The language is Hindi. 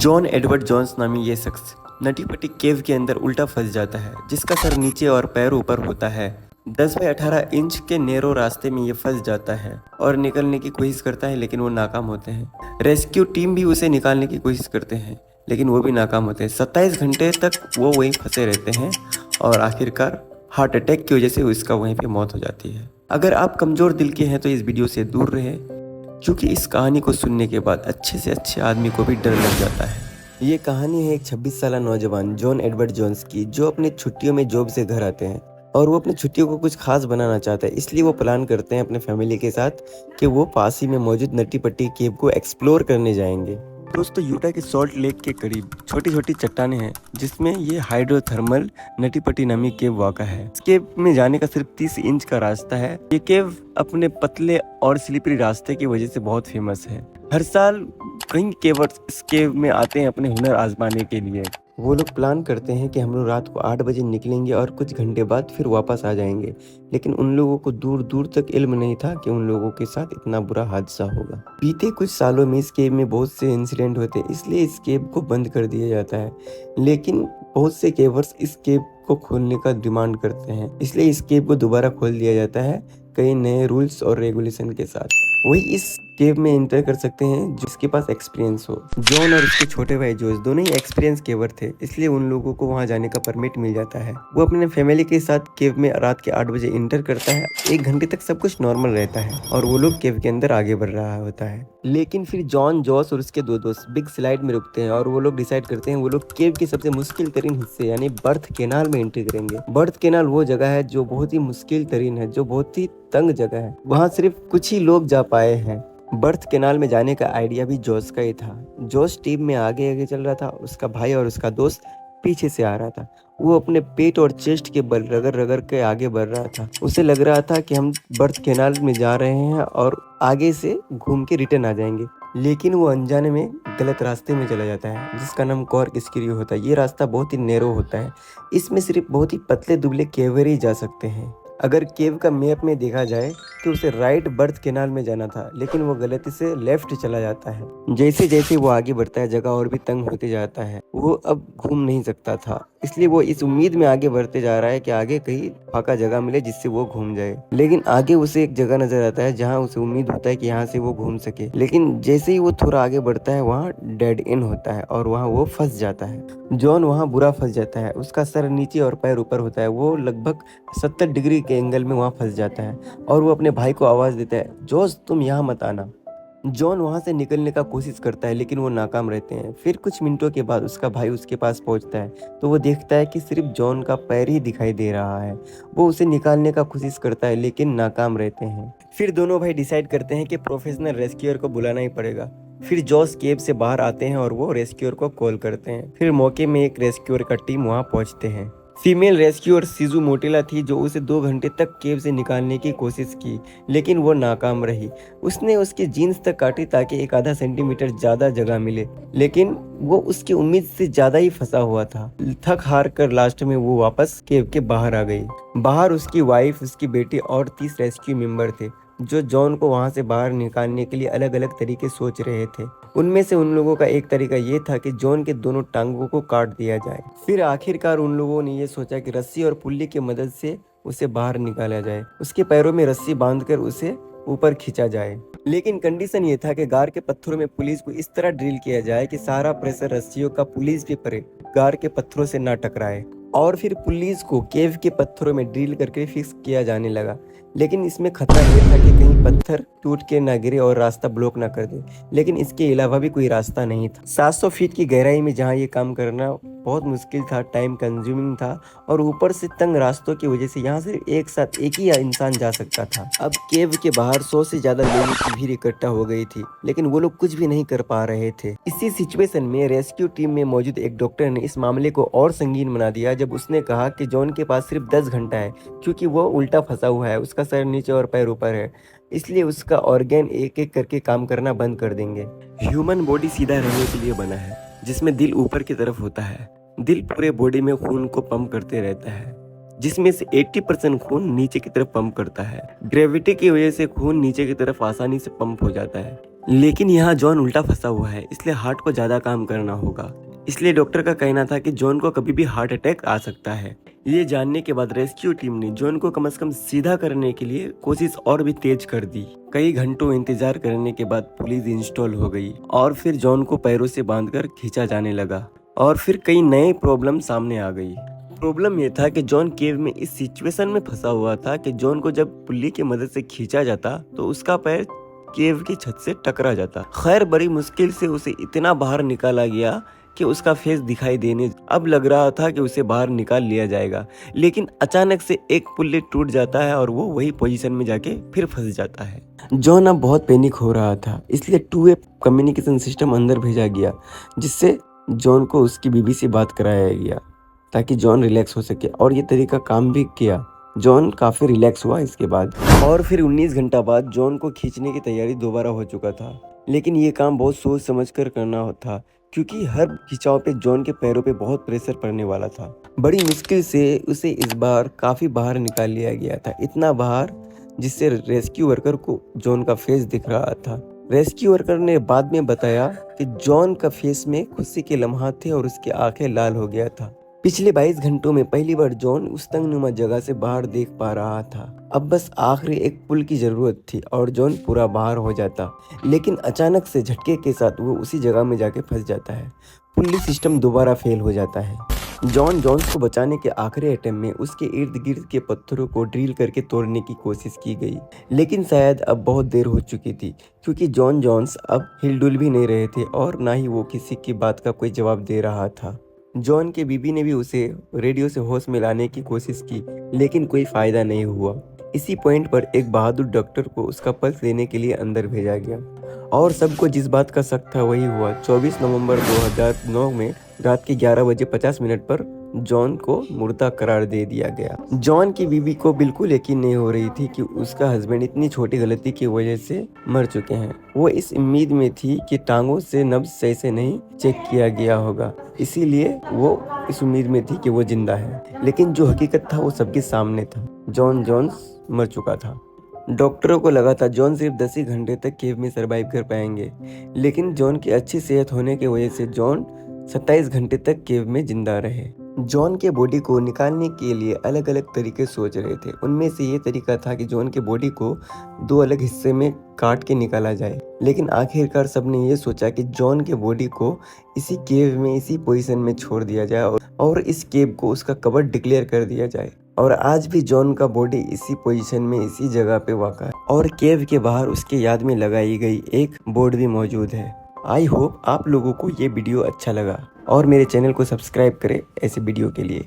जॉन एडवर्ड जोन्स नामी ये शख्स नटी पट्टी केव के अंदर उल्टा फंस जाता है, जिसका सर नीचे और पैर ऊपर होता है। 10 बाय 18 इंच के नैरो रास्ते में ये फंस जाता है और निकलने की कोशिश करता है, लेकिन वो नाकाम होते हैं। रेस्क्यू टीम भी उसे निकालने की कोशिश करते हैं, लेकिन वो भी नाकाम होते हैं। 27 घंटे तक वो वहीं फंसे रहते हैं और आखिरकार हार्ट अटैक की वजह से उसका वहीं पे मौत हो जाती है। अगर आप कमज़ोर दिल के हैं तो इस वीडियो से दूर रहें, क्योंकि इस कहानी को सुनने के बाद अच्छे से अच्छे आदमी को भी डर लग जाता है। ये कहानी है एक 26 साल नौजवान जॉन एडवर्ड जोन्स की, जो अपनी छुट्टियों में जॉब से घर आते हैं और वो अपनी छुट्टियों को कुछ खास बनाना चाहता है। इसलिए वो प्लान करते हैं अपने फैमिली के साथ कि वो पास ही में मौजूद नटी पट्टी केव को एक्सप्लोर करने जाएंगे। दोस्तों, यूटा के सॉल्ट लेक के करीब छोटी छोटी चट्टानें हैं, जिसमें ये हाइड्रोथर्मल नटी पट्टी नामी केव वाक़ा है। इस केव में जाने का सिर्फ 30 इंच का रास्ता है। ये केव अपने पतले और स्लिपरी रास्ते की वजह से बहुत फेमस है। हर साल कई केवर्स इस केव में आते हैं अपने हुनर आजमाने के लिए। वो लोग प्लान करते हैं कि हम लोग रात को 8 बजे निकलेंगे और कुछ घंटे बाद फिर वापस आ जाएंगे, लेकिन उन लोगों को दूर दूर तक इल्म नहीं था कि उन लोगों के साथ इतना बुरा हादसा होगा। बीते कुछ सालों में इस केव में बहुत से इंसिडेंट होते हैं, इसलिए इस केव को बंद कर दिया जाता है। लेकिन बहुत से केवर्स इस केव को खोलने का डिमांड करते हैं, इसलिए इस केव को दोबारा खोल दिया जाता है कई नए रूल्स और रेगुलेशन के साथ। वही इस केव में एंटर कर सकते हैं जिसके पास एक्सपीरियंस हो। जॉन और उसके छोटे भाई जोस दोनों ही एक्सपीरियंस केवर थे, इसलिए उन लोगों को वहां जाने का परमिट मिल जाता है। वो अपने फैमिली के साथ केव में रात के 8 बजे एंटर करता है। 1 घंटे तक सब कुछ नॉर्मल रहता है और वो लोग केव के अंदर आगे बढ़ रहा होता है। लेकिन फिर जॉन, जॉस और उसके 2 दोस्त बिग स्लाइड में रुकते हैं और वो लोग डिसाइड करते हैं वो लोग केव के सबसे मुश्किल तरीन हिस्से यानी बर्थ केनाल में एंट्री करेंगे। बर्थ केनाल वो जगह है जो बहुत ही मुश्किल तरीन है, जो बहुत ही तंग जगह है। वहाँ सिर्फ कुछ ही लोग जा पाए हैं। बर्थ केनाल में जाने का आइडिया भी जोस का ही था। जोस टीम में आगे आगे चल रहा था, उसका भाई और उसका दोस्त पीछे से आ रहा था। वो अपने पेट और चेस्ट के बल रगड़ रगड़ के आगे बढ़ रहा था। उसे लग रहा था कि हम बर्थ केनाल में जा रहे हैं और आगे से घूम के रिटर्न आ जाएंगे, लेकिन वो अनजाने में गलत रास्ते में चला जाता है, जिसका नाम कॉर्क स्क्रू होता है। ये रास्ता बहुत ही नैरो होता है, इसमें सिर्फ बहुत ही पतले दुबले केवर ही जा सकते हैं। अगर केव का मैप में देखा जाए तो उसे राइट बर्थ केनाल में जाना था, लेकिन वो गलती से लेफ्ट चला जाता है। जैसे जैसे वो आगे बढ़ता है, जगह और भी तंग होते जाता है। वो अब घूम नहीं सकता था, इसलिए वो इस उम्मीद में आगे बढ़ते जा रहा है कि आगे कहीं फाका जगह मिले जिससे वो घूम जाए। लेकिन आगे उसे एक जगह नजर आता है जहाँ उसे उम्मीद होता है कि यहाँ से वो घूम सके, लेकिन जैसे ही वो थोड़ा आगे बढ़ता है वहाँ डेड एंड होता है और वहाँ वो फंस जाता है। जॉन वहाँ बुरा फंस जाता है। उसका सर नीचे और पैर ऊपर होता है। वो लगभग 70 डिग्री के एंगल में वहाँ फंस जाता है और वो अपने भाई को आवाज़ देता है, जोस तुम यहाँ मत आना। जॉन वहाँ से निकलने का कोशिश करता है, लेकिन वो नाकाम रहते हैं। फिर कुछ मिनटों के बाद उसका भाई उसके पास पहुँचता है तो वो देखता है कि सिर्फ जॉन का पैर ही दिखाई दे रहा है। वो उसे निकालने का कोशिश करता है, लेकिन नाकाम रहते हैं। फिर दोनों भाई डिसाइड करते हैं कि प्रोफेशनल रेस्क्यूअर को बुलाना ही पड़ेगा। फिर जॉस केव से बाहर आते हैं और वो रेस्क्यूअर को कॉल करते हैं। फिर मौके में एक रेस्क्यूअर का टीम वहाँ पहुँचते हैं। फीमेल रेस्क्यूअर सीजू मोटेला थी, जो उसे 2 घंटे तक केव से निकालने की कोशिश की, लेकिन वो नाकाम रही। उसने उसके जीन्स तक काटी ताकि एक आधा सेंटीमीटर ज्यादा जगह मिले, लेकिन वो उसकी उम्मीद से ज्यादा ही फंसा हुआ था। थक हार कर लास्ट में वो वापस केव के बाहर आ गई। बाहर उसकी वाइफ, उसकी बेटी और 30 रेस्क्यू मेंबर थे, जो जॉन को वहां से बाहर निकालने के लिए अलग अलग तरीके सोच रहे थे। उनमें से उन लोगों का एक तरीका ये था कि जॉन के दोनों टांगों को काट दिया जाए। फिर आखिरकार उन लोगों ने ये सोचा कि रस्सी और पुल्ली की मदद से उसे बाहर निकाला जाए। उसके पैरों में रस्सी बांधकर उसे ऊपर खींचा जाए, लेकिन कंडीशन ये था कि गार के पत्थरों में पुलिस को इस तरह ड्रिल किया जाए कि सारा प्रेशर रस्सियों का पुलिस पे पड़े, गार के पत्थरों से ना टकराए। और फिर पुलिस को केव के पत्थरों में ड्रिल करके फिक्स किया जाने लगा, लेकिन इसमें खतरा यह था कि कहीं पत्थर टूट के ना गिरे और रास्ता ब्लॉक ना कर दे। लेकिन इसके अलावा भी कोई रास्ता नहीं था। 700 फीट की गहराई में जहाँ ये काम करना बहुत मुश्किल था, टाइम कंज्यूमिंग था, और ऊपर से तंग रास्तों की वजह से यहाँ से एक साथ एक ही इंसान जा सकता था। अब केव के बाहर 100 से ज्यादा लोगों की भीड़ इकट्ठा हो गई थी, लेकिन वो लोग कुछ भी नहीं कर पा रहे थे। इसी सिचुएशन में रेस्क्यू टीम में मौजूद एक डॉक्टर ने इस मामले को और संगीन बना दिया, जब उसने कहा कि जॉन के पास सिर्फ 10 घंटा है, क्योंकि वो उल्टा फंसा हुआ है, उसका सर नीचे और पैर ऊपर है, इसलिए उसका ऑर्गन एक एक करके काम करना बंद कर देंगे। ह्यूमन बॉडी सीधा रहने के लिए बना है, जिसमें दिल ऊपर की तरफ होता है। दिल पूरे बॉडी में खून को पंप करते रहता है, जिसमें से 80% खून नीचे की तरफ पंप करता है। ग्रेविटी की वजह से खून नीचे की तरफ आसानी से पंप हो जाता है। लेकिन यहाँ जॉन उल्टा फंसा हुआ है, इसलिए हार्ट को ज्यादा काम करना होगा। इसलिए डॉक्टर का कहना था कि जॉन को कभी भी हार्ट अटैक आ सकता है। ये जानने के बाद रेस्क्यू टीम ने जॉन को कम से कम सीधा करने के लिए कोशिश और भी तेज कर दी। कई घंटों इंतजार करने के बाद पुलिस इंस्टॉल हो गई और फिर जॉन को पैरों से बांधकर खींचा जाने लगा और फिर कई नए प्रॉब्लम सामने आ गई। प्रॉब्लम ये था कि जॉन केव में इस सिचुएशन में फंसा हुआ था कि जॉन को जब पुल्ली की मदद से खींचा जाता तो उसका पैर केव की छत से टकरा जाता। खैर बड़ी मुश्किल से उसे इतना बाहर निकाला गया कि उसका फेस दिखाई देने अब लग रहा था कि उसे बाहर निकाल लिया जाएगा, लेकिन अचानक से एक पुल्ली टूट जाता है और वो वही पोजीशन में जाके फिर फंस जाता है। जॉन अब बहुत पैनिक हो रहा था, इसलिए 2 वे कम्युनिकेशन सिस्टम अंदर भेजा गया, जिससे जॉन को उसकी बीवी से बात कराया गया ताकि जॉन रिलैक्स हो सके, और ये तरीका काम भी किया। जॉन काफी रिलैक्स हुआ इसके बाद, और फिर 19 घंटा बाद जॉन को खींचने की तैयारी दोबारा हो चुका था। लेकिन ये काम बहुत सोच समझ कर करना था, क्योंकि हर खिंचाव पे जॉन के पैरों पे बहुत प्रेशर पड़ने वाला था। बड़ी मुश्किल से उसे इस बार काफी बाहर निकाल लिया गया था, इतना बाहर जिससे रेस्क्यू वर्कर को जॉन का फेस दिख रहा था। रेस्क्यू वर्कर ने बाद में बताया कि जॉन का फेस में खुशी के लम्हात थे और उसकी आंखें लाल हो गया था। पिछले 22 घंटों में पहली बार जॉन उस तंगनुमा जगह से बाहर देख पा रहा था। अब बस आखिरी एक पुल की जरूरत थी और जॉन पूरा बाहर हो जाता, लेकिन अचानक से झटके के साथ वो उसी जगह में जाके फंस जाता है। पुल्ली सिस्टम दोबारा फेल हो जाता है। जॉन्स को बचाने के आखिरी अटेम्प्ट में उसके इर्द गिर्द के पत्थरों को ड्रिल करके तोड़ने की कोशिश की गई, लेकिन शायद अब बहुत देर हो चुकी थी, क्योंकि जॉन्स अब हिलडुल भी नहीं रहे थे और ना ही वो किसी की बात का कोई जवाब दे रहा था। जॉन के बीबी ने भी उसे रेडियो से होश में लाने की कोशिश की, लेकिन कोई फायदा नहीं हुआ। इसी पॉइंट पर एक बहादुर डॉक्टर को उसका पल्स लेने के लिए अंदर भेजा गया, और सबको जिस बात का शक था वही हुआ। 24 नवंबर 2009 में रात के 11:50 पर जॉन को मुर्दा करार दे दिया गया। जॉन की बीवी को बिल्कुल यकीन नहीं हो रही थी कि उसका हस्बैंड इतनी छोटी गलती की वजह से मर चुके हैं। वो इस उम्मीद में थी कि टांगों से नब्ज सही से नहीं चेक किया गया होगा, इसीलिए वो इस उम्मीद में थी कि वो जिंदा है। लेकिन जो हकीकत था वो सबके सामने था, जॉन्स मर चुका था। डॉक्टरों को लगा था जॉन सिर्फ 10 ही घंटे तक केव में सरवाइव कर पाएंगे, लेकिन जॉन की अच्छी सेहत होने की वजह से जॉन 27 घंटे तक केव में जिंदा रहे। जॉन के बॉडी को निकालने के लिए अलग अलग तरीके सोच रहे थे। उनमें से ये तरीका था कि जॉन के बॉडी को 2 अलग हिस्से में काट के निकाला जाए, लेकिन आखिरकार सबने ये सोचा कि जॉन के बॉडी को इसी केव में इसी पोजीशन में छोड़ दिया जाए और इस केव को उसका कबर डिक्लेयर कर दिया जाए। और आज भी जॉन का बॉडी इसी पोजीशन में इसी जगह पे वाक़ा है, और केव के बाहर उसके याद में लगाई गई एक बोर्ड भी मौजूद है। आई होप आप लोगों को ये वीडियो अच्छा लगा और मेरे चैनल को सब्सक्राइब करें ऐसे वीडियो के लिए।